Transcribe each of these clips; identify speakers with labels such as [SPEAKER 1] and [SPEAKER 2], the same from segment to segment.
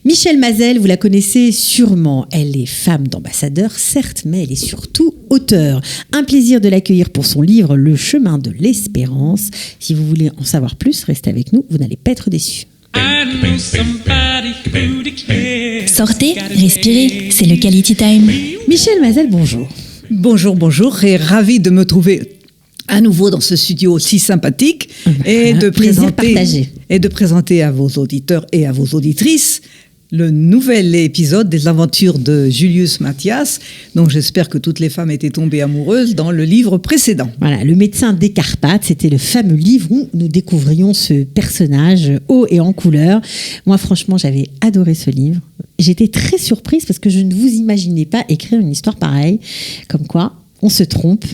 [SPEAKER 1] Michèle Mazel, vous la connaissez sûrement. Elle est femme d'ambassadeur, certes, mais elle est surtout auteure. Un plaisir de l'accueillir pour son livre « Le chemin de l'espérance ». Si vous voulez en savoir plus, restez avec nous, vous n'allez pas être déçus.
[SPEAKER 2] Sortez, respirez, c'est le Quality Time.
[SPEAKER 1] Michèle Mazel, bonjour.
[SPEAKER 3] Bonjour, et ravie de me trouver à nouveau dans ce studio si sympathique et de présenter à vos auditeurs et à vos auditrices le nouvel épisode des aventures de Julius Mathias, dont j'espère que toutes les femmes étaient tombées amoureuses dans le livre précédent.
[SPEAKER 1] Voilà, le médecin des Carpates, c'était le fameux livre où nous découvrions ce personnage haut et en couleur. Moi, franchement, j'avais adoré ce livre. J'étais très surprise parce que je ne vous imaginais pas écrire une histoire pareille, comme quoi on se trompe.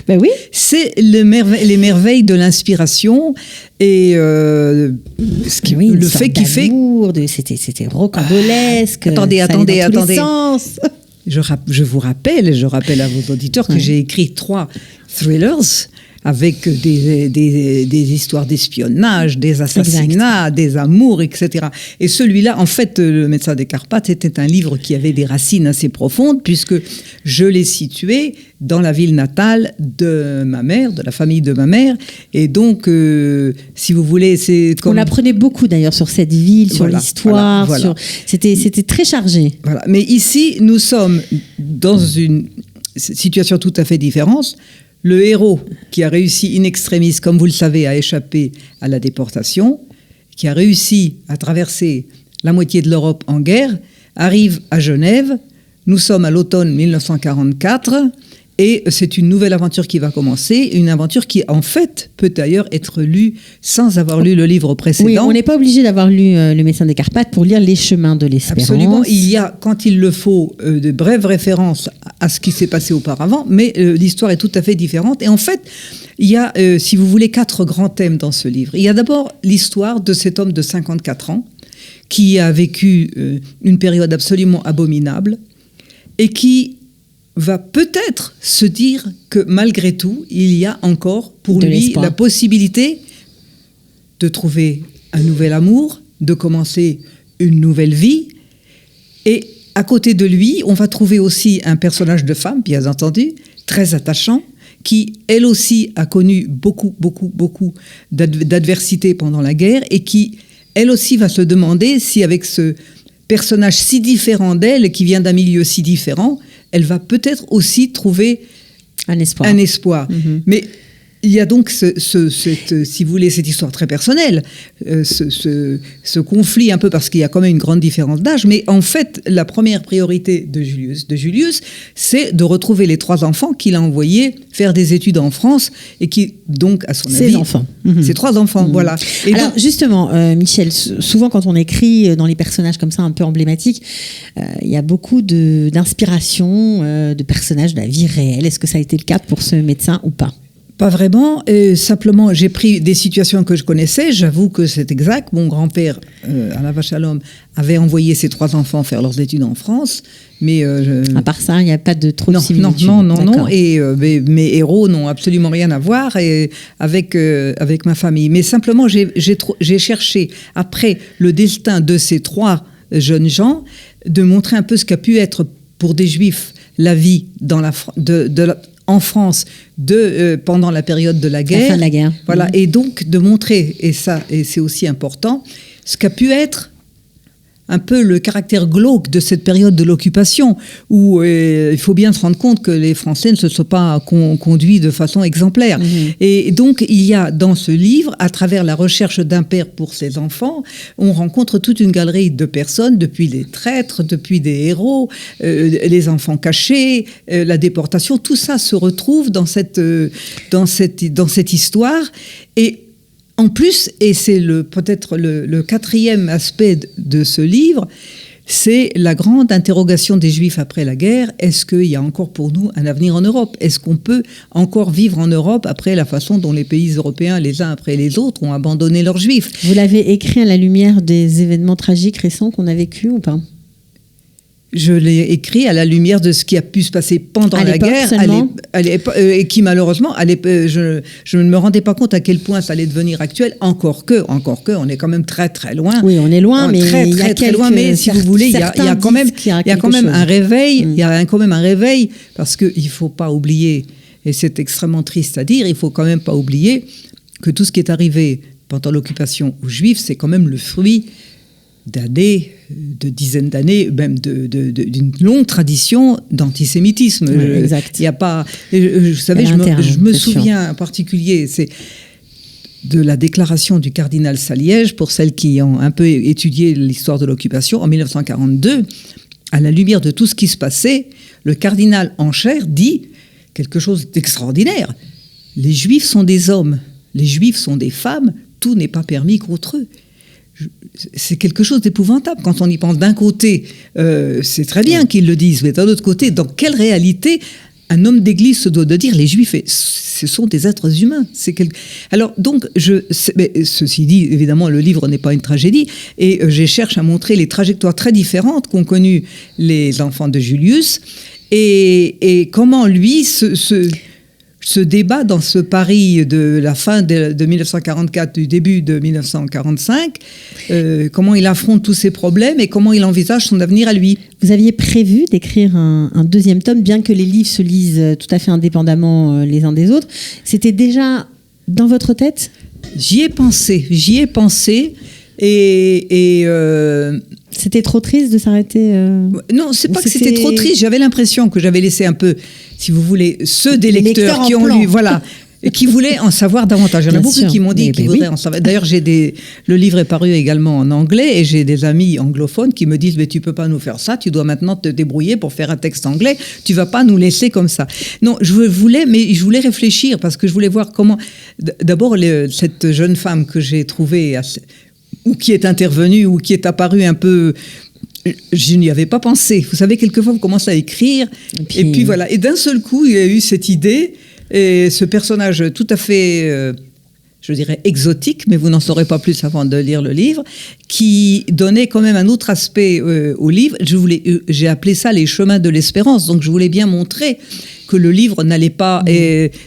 [SPEAKER 1] Ben oui.
[SPEAKER 3] C'est les merveilles de l'inspiration et le fait qu'il fait.
[SPEAKER 1] C'était rocambolesque.
[SPEAKER 3] Attendez. Je vous rappelle à vos auditeurs que j'ai écrit 3 thrillers avec des histoires d'espionnage, des assassinats, des amours, etc. Et celui-là, en fait, Le médecin des Carpates, c'était un livre qui avait des racines assez profondes, puisque je l'ai situé dans la ville natale de ma mère, de la famille de ma mère. Et donc, si vous voulez, c'est comme...
[SPEAKER 1] On apprenait beaucoup d'ailleurs sur cette ville, sur l'histoire.
[SPEAKER 3] Voilà.
[SPEAKER 1] C'était très chargé.
[SPEAKER 3] Voilà. Mais ici, nous sommes dans une situation tout à fait différente. Le héros qui a réussi in extremis, comme vous le savez, à échapper à la déportation, qui a réussi à traverser la moitié de l'Europe en guerre, arrive à Genève. Nous sommes à l'automne 1944 et c'est une nouvelle aventure qui va commencer, une aventure qui, en fait, peut d'ailleurs être lue sans avoir lu le livre précédent.
[SPEAKER 1] Oui, on n'est pas obligé d'avoir lu Le médecin des Carpates pour lire Les chemins de l'espérance.
[SPEAKER 3] Absolument. Il y a, quand il le faut, de brèves références à ce qui s'est passé auparavant, mais l'histoire est tout à fait différente. Et en fait, il y a, si vous voulez, 4 grands thèmes dans ce livre. Il y a d'abord l'histoire de cet homme de 54 ans qui a vécu une période absolument abominable et qui va peut-être se dire que malgré tout, il y a encore pour lui la possibilité de trouver un nouvel amour, de commencer une nouvelle vie. Et à côté de lui, on va trouver aussi un personnage de femme, bien entendu, très attachant, qui, elle aussi, a connu beaucoup d'adversité pendant la guerre et qui, elle aussi, va se demander si avec ce personnage si différent d'elle, qui vient d'un milieu si différent, elle va peut-être aussi trouver un espoir. Mm-hmm. Mais il y a donc si vous voulez, cette histoire très personnelle, ce conflit un peu parce qu'il y a quand même une grande différence d'âge. Mais en fait, la première priorité de Julius, c'est de retrouver les 3 enfants qu'il a envoyés faire des études en France et qui, donc, à son avis...
[SPEAKER 1] Ses enfants. Mm-hmm.
[SPEAKER 3] Ses 3 enfants, voilà.
[SPEAKER 1] Et alors, justement, Michèle, souvent quand on écrit dans les personnages comme ça un peu emblématiques, il y a beaucoup d'inspiration de personnages de la vie réelle. Est-ce que ça a été le cas pour ce médecin ou pas ?
[SPEAKER 3] Pas vraiment, simplement j'ai pris des situations que je connaissais, j'avoue que c'est exact. Mon grand-père, Alain Shalom, avait envoyé ses 3 enfants faire leurs études en France, mais...
[SPEAKER 1] À part ça, il n'y a pas de trop de similitudes.
[SPEAKER 3] Non, et mes héros n'ont absolument rien à voir avec ma famille. Mais simplement, j'ai cherché, après le destin de ces 3 jeunes gens, de montrer un peu ce qu'a pu être pour des Juifs la vie en France pendant la période de la guerre.
[SPEAKER 1] La fin de la guerre.
[SPEAKER 3] Voilà, et donc de montrer, et c'est aussi important, ce qu'a pu être un peu le caractère glauque de cette période de l'occupation, où il faut bien se rendre compte que les Français ne se sont pas conduits de façon exemplaire. Mmh. Et donc, il y a dans ce livre, à travers la recherche d'un père pour ses enfants, on rencontre toute une galerie de personnes, depuis les traîtres, depuis des héros, les enfants cachés, la déportation, tout ça se retrouve dans cette histoire. Et en plus, et c'est peut-être le 4e aspect de ce livre, c'est la grande interrogation des Juifs après la guerre. Est-ce qu'il y a encore pour nous un avenir en Europe ? Est-ce qu'on peut encore vivre en Europe après la façon dont les pays européens, les uns après les autres, ont abandonné leurs Juifs ?
[SPEAKER 1] Vous l'avez écrit à la lumière des événements tragiques récents qu'on a vécus ou pas ?
[SPEAKER 3] je l'ai écrit à la lumière de ce qui a pu se passer pendant la guerre, et qui malheureusement, je ne me rendais pas compte à quel point ça allait devenir actuel. Encore que, on est quand même très très loin.
[SPEAKER 1] Oui, on est loin, mais
[SPEAKER 3] très loin. Mais si vous voulez, il y a quand même un réveil. Il y a quand même un réveil, parce que il faut pas oublier, et c'est extrêmement triste à dire, il faut quand même pas oublier que tout ce qui est arrivé pendant l'occupation aux Juifs, c'est quand même le fruit d'années, de dizaines d'années, même d'une longue tradition d'antisémitisme.
[SPEAKER 1] Oui, exact.
[SPEAKER 3] Il y a pas, vous savez, je me souviens en particulier, c'est de la déclaration du cardinal Saliège, pour celles qui ont un peu étudié l'histoire de l'occupation, en 1942, à la lumière de tout ce qui se passait, le cardinal en chair dit quelque chose d'extraordinaire. Les Juifs sont des hommes, les Juifs sont des femmes, tout n'est pas permis contre eux. C'est quelque chose d'épouvantable quand on y pense. D'un côté, c'est très bien qu'ils le disent, mais d'un autre côté, dans quelle réalité un homme d'église se doit de dire les Juifs, ce sont des êtres humains. Alors, donc, ceci dit, évidemment, le livre n'est pas une tragédie, et je cherche à montrer les trajectoires très différentes qu'ont connues les enfants de Julius, et comment lui ce débat dans ce Paris de la fin de 1944, du début de 1945, comment il affronte tous ces problèmes et comment il envisage son avenir à lui.
[SPEAKER 1] Vous aviez prévu d'écrire un deuxième tome, bien que les livres se lisent tout à fait indépendamment les uns des autres. C'était déjà dans votre tête ?
[SPEAKER 3] J'y ai pensé.
[SPEAKER 1] C'était trop triste de s'arrêter
[SPEAKER 3] Non, c'est pas que c'était trop triste. J'avais l'impression que j'avais laissé un peu, si vous voulez, ceux des lecteurs qui ont lu, voilà, et qui voulaient en savoir davantage. Il y en a beaucoup qui m'ont dit qu'ils voudraient en savoir. D'ailleurs, le livre est paru également en anglais, et j'ai des amis anglophones qui me disent « Mais tu peux pas nous faire ça, tu dois maintenant te débrouiller pour faire un texte anglais, tu vas pas nous laisser comme ça. » Non, je voulais réfléchir, parce que je voulais voir comment... D'abord, cette jeune femme que j'ai trouvée... ou qui est intervenue, ou qui est apparue un peu... Je n'y avais pas pensé. Vous savez, quelquefois, on commence à écrire, et puis voilà. Et d'un seul coup, il y a eu cette idée, et ce personnage tout à fait, je dirais, exotique, mais vous n'en saurez pas plus avant de lire le livre, qui donnait quand même un autre aspect au livre. J'ai appelé ça les chemins de l'espérance. Donc, je voulais bien montrer que le livre n'allait pas,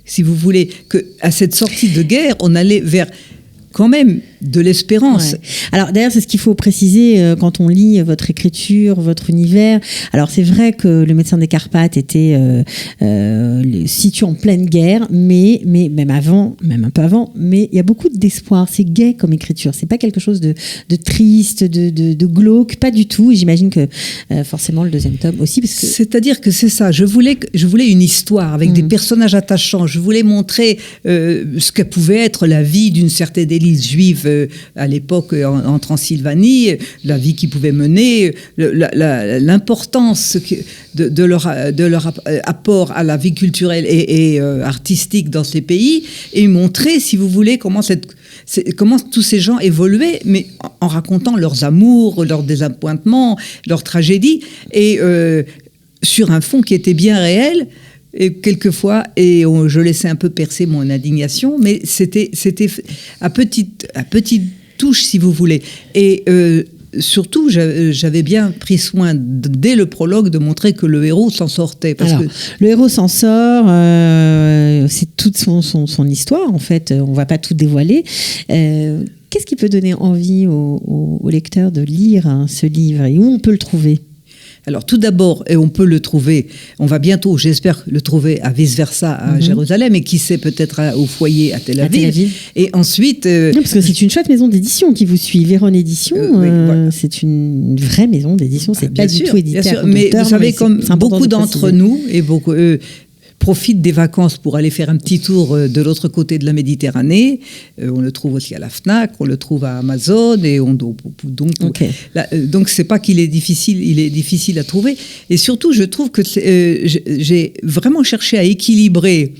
[SPEAKER 3] si vous voulez, qu'à cette sortie de guerre, on allait vers... quand même de l'espérance.
[SPEAKER 1] Ouais. Alors d'ailleurs, c'est ce qu'il faut préciser quand on lit votre écriture, votre univers. Alors c'est vrai que le médecin des Carpates était situé en pleine guerre, mais même avant, même un peu avant, mais il y a beaucoup d'espoir. C'est gai comme écriture. C'est pas quelque chose de triste, de glauque, pas du tout. Et j'imagine que forcément le deuxième tome aussi, parce que...
[SPEAKER 3] C'est-à-dire que c'est ça. Je voulais une histoire avec des personnages attachants. Je voulais montrer ce que pouvait être la vie d'une certaine élite juive à l'époque en Transylvanie, la vie qu'ils pouvaient mener, l'importance de leur apport à la vie culturelle et artistique dans ces pays, et montrer, si vous voulez, comment tous ces gens évoluaient, mais en racontant leurs amours, leurs désappointements, leurs tragédies, et sur un fond qui était bien réel. Et quelquefois, je laissais un peu percer mon indignation, mais c'était à petite touche, si vous voulez. Et surtout, j'avais bien pris soin, dès le prologue, de montrer que le héros s'en sortait.
[SPEAKER 1] Le héros s'en sort, c'est toute son histoire, en fait. On ne va pas tout dévoiler. Qu'est-ce qui peut donner envie aux lecteurs de lire ce livre, et où on peut le trouver ?
[SPEAKER 3] Alors tout d'abord, et on peut le trouver, on va bientôt, j'espère, le trouver à vice-versa à Jérusalem, et qui sait, peut-être au foyer à Tel Aviv. Et ensuite...
[SPEAKER 1] Non, parce que c'est une chouette maison d'édition qui vous suit, Véron Édition, voilà. C'est une vraie maison d'édition, c'est pas du tout édité à compte
[SPEAKER 3] mais
[SPEAKER 1] d'auteur,
[SPEAKER 3] vous savez, comme beaucoup d'entre nous, et beaucoup... profitent des vacances pour aller faire un petit tour de l'autre côté de la Méditerranée. On le trouve aussi à la Fnac, on le trouve à Amazon, et donc c'est pas qu'il est difficile, il est difficile à trouver. Et surtout, je trouve que j'ai vraiment cherché à équilibrer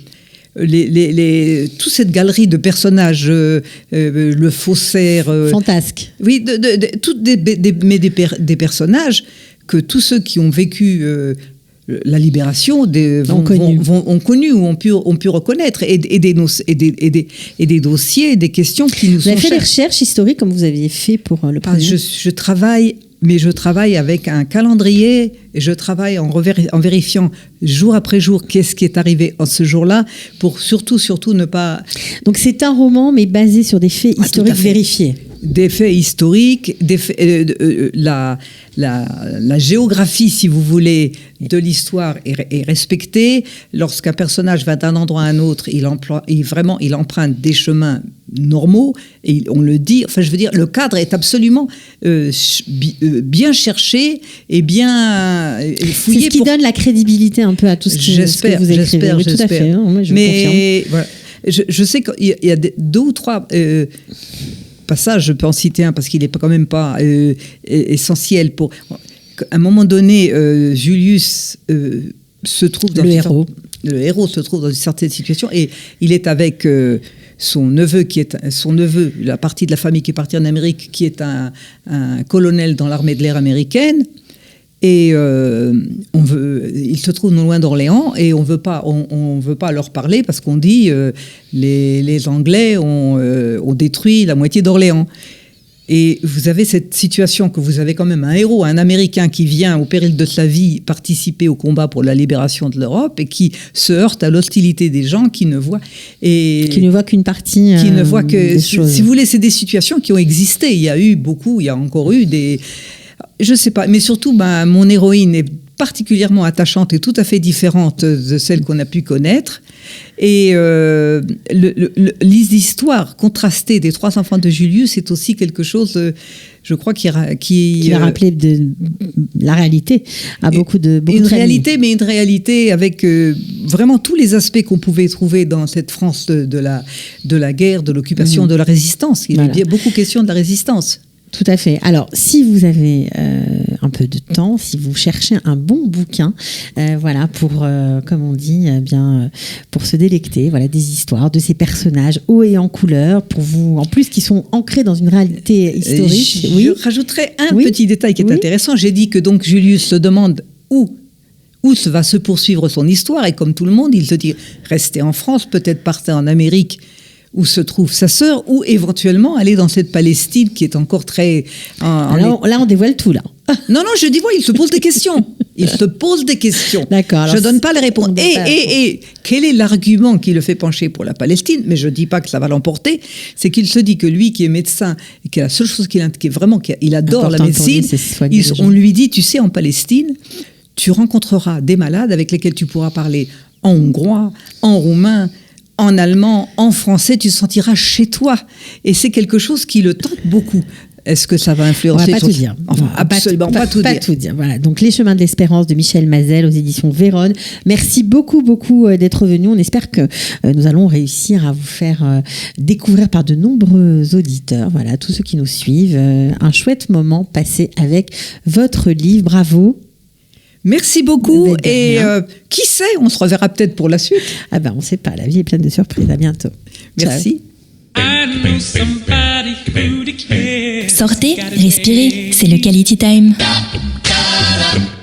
[SPEAKER 3] toute cette galerie de personnages, le faussaire,
[SPEAKER 1] fantasque.
[SPEAKER 3] Oui, des personnages que tous ceux qui ont vécu la libération ont connu ou ont pu reconnaître, et des dossiers, des questions qui nous sont chères.
[SPEAKER 1] Vous avez fait des recherches historiques comme vous aviez fait pour le premier ?
[SPEAKER 3] Je travaille mais je travaille avec un calendrier et je travaille en vérifiant jour après jour qu'est-ce qui est arrivé en ce jour-là pour surtout ne pas...
[SPEAKER 1] Donc c'est un roman mais basé sur des faits historiques vérifiés.
[SPEAKER 3] Des faits historiques, la géographie, si vous voulez, de l'histoire est respectée. Lorsqu'un personnage va d'un endroit à un autre, il emprunte des chemins normaux, et on le dit, enfin je veux dire, le cadre est absolument bien cherché et bien fouillé.
[SPEAKER 1] C'est ce qui donne la crédibilité un peu à tout ce que vous écrivez. Oui, tout à fait, hein, moi, je confirme.
[SPEAKER 3] Voilà, je sais qu'il y a deux ou trois... passage, je peux en citer un parce qu'il n'est quand même pas essentiel. À un moment donné, Julius se trouve dans le héros se trouve dans une certaine situation et il est avec son neveu, la partie de la famille qui est partie en Amérique, qui est un colonel dans l'armée de l'air américaine. Et il se trouve non loin d'Orléans et on veut pas leur parler parce qu'on dit les Anglais ont détruit la moitié d'Orléans. Et vous avez cette situation que vous avez quand même un héros, un Américain qui vient au péril de sa vie participer au combat pour la libération de l'Europe et qui se heurte à l'hostilité des gens qui ne voient
[SPEAKER 1] qu'une partie
[SPEAKER 3] qui ne voient que
[SPEAKER 1] des choses.
[SPEAKER 3] Si vous voulez, c'est des situations qui ont existé. Il y a encore eu des... Je sais pas, mais surtout, mon héroïne est particulièrement attachante et tout à fait différente de celle qu'on a pu connaître. Et l'histoire contrastée des trois enfants de Julius, c'est aussi quelque chose, je crois, qui
[SPEAKER 1] a rappelé la réalité à beaucoup de
[SPEAKER 3] réalité, mais une réalité avec vraiment tous les aspects qu'on pouvait trouver dans cette France de la guerre, de l'occupation, de la résistance. Il y a beaucoup question de la résistance.
[SPEAKER 1] Tout à fait. Alors, si vous avez un peu de temps, si vous cherchez un bon bouquin, pour, comme on dit, pour se délecter, des histoires de ces personnages hauts et en couleur, pour vous, en plus, qui sont ancrés dans une réalité historique.
[SPEAKER 3] Je rajouterai un petit détail qui est intéressant. J'ai dit que donc Julius se demande où va se poursuivre son histoire, et comme tout le monde, il se dit rester en France, peut-être partir en Amérique, où se trouve sa sœur, ou éventuellement aller dans cette Palestine qui est encore très...
[SPEAKER 1] Là, on dévoile tout, là.
[SPEAKER 3] Non, je dis, il se pose des questions. Il se pose des questions.
[SPEAKER 1] D'accord.
[SPEAKER 3] Je ne donne pas les réponses. Et quel est l'argument qui le fait pencher pour la Palestine? Mais je ne dis pas que ça va l'emporter. C'est qu'il se dit que lui, qui est médecin, et que la seule chose qu'il adore la médecine, on lui dit, tu sais, en Palestine, tu rencontreras des malades avec lesquels tu pourras parler en hongrois, en roumain, en allemand, en français, tu te sentiras chez toi. Et c'est quelque chose qui le tente beaucoup. Est-ce que ça va influencer?
[SPEAKER 1] On va pas tout dire.
[SPEAKER 3] Enfin, absolument pas tout dire.
[SPEAKER 1] Voilà. Donc, Les Chemins de l'Espérance de Michel Mazel aux éditions Vérone. Merci beaucoup d'être venu. On espère que nous allons réussir à vous faire découvrir par de nombreux auditeurs, tous ceux qui nous suivent, un chouette moment passé avec votre livre. Bravo.
[SPEAKER 3] Merci beaucoup et qui sait, on se reverra peut-être pour la suite.
[SPEAKER 1] On ne sait pas, la vie est pleine de surprises. À bientôt.
[SPEAKER 3] Merci.
[SPEAKER 2] Sortez, respirez, c'est le Quality Time.